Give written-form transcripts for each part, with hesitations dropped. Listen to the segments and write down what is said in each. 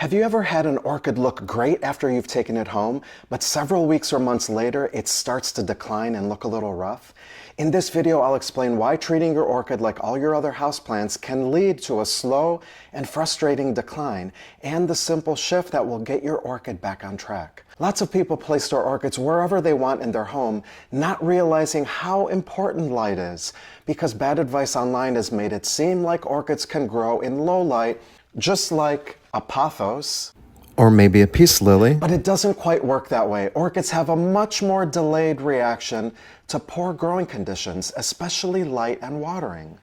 Have you ever had an orchid look great after you've taken it home, but several weeks or months later it starts to decline and look a little rough? In this video, I'll explain why treating your orchid like all your other houseplants can lead to a slow and frustrating decline, and the simple shift that will get your orchid back on track. Lots of people place their orchids wherever they want in their home, not realizing how important light is, because bad advice online has made it seem like orchids can grow in low light, just like a pothos, or maybe a peace lily. But it doesn't quite work that way. Orchids have a much more delayed reaction to poor growing conditions, especially light and watering.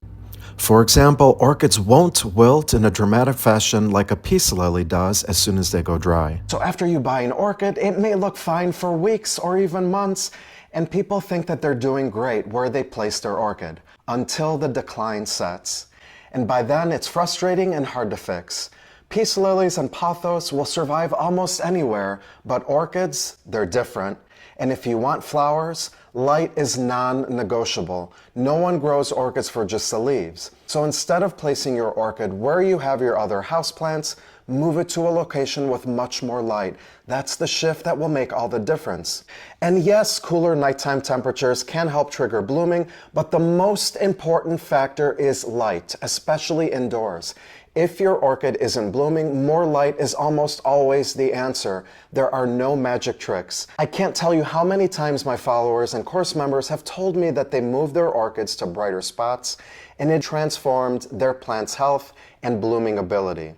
For example, orchids won't wilt in a dramatic fashion like a peace lily does as soon as they go dry. So after you buy an orchid, it may look fine for weeks or even months, and people think that they're doing great where they place their orchid, until the decline sets. And by then, it's frustrating and hard to fix. Peace lilies and pothos will survive almost anywhere, but orchids, they're different. And if you want flowers, light is non-negotiable. No one grows orchids for just the leaves. So instead of placing your orchid where you have your other houseplants, move it to a location with much more light. That's the shift that will make all the difference. And yes, cooler nighttime temperatures can help trigger blooming, but the most important factor is light, especially indoors. If your orchid isn't blooming, more light is almost always the answer. There are no magic tricks. I can't tell you how many times my followers and course members have told me that they moved their orchids to brighter spots, and it transformed their plant's health and blooming ability.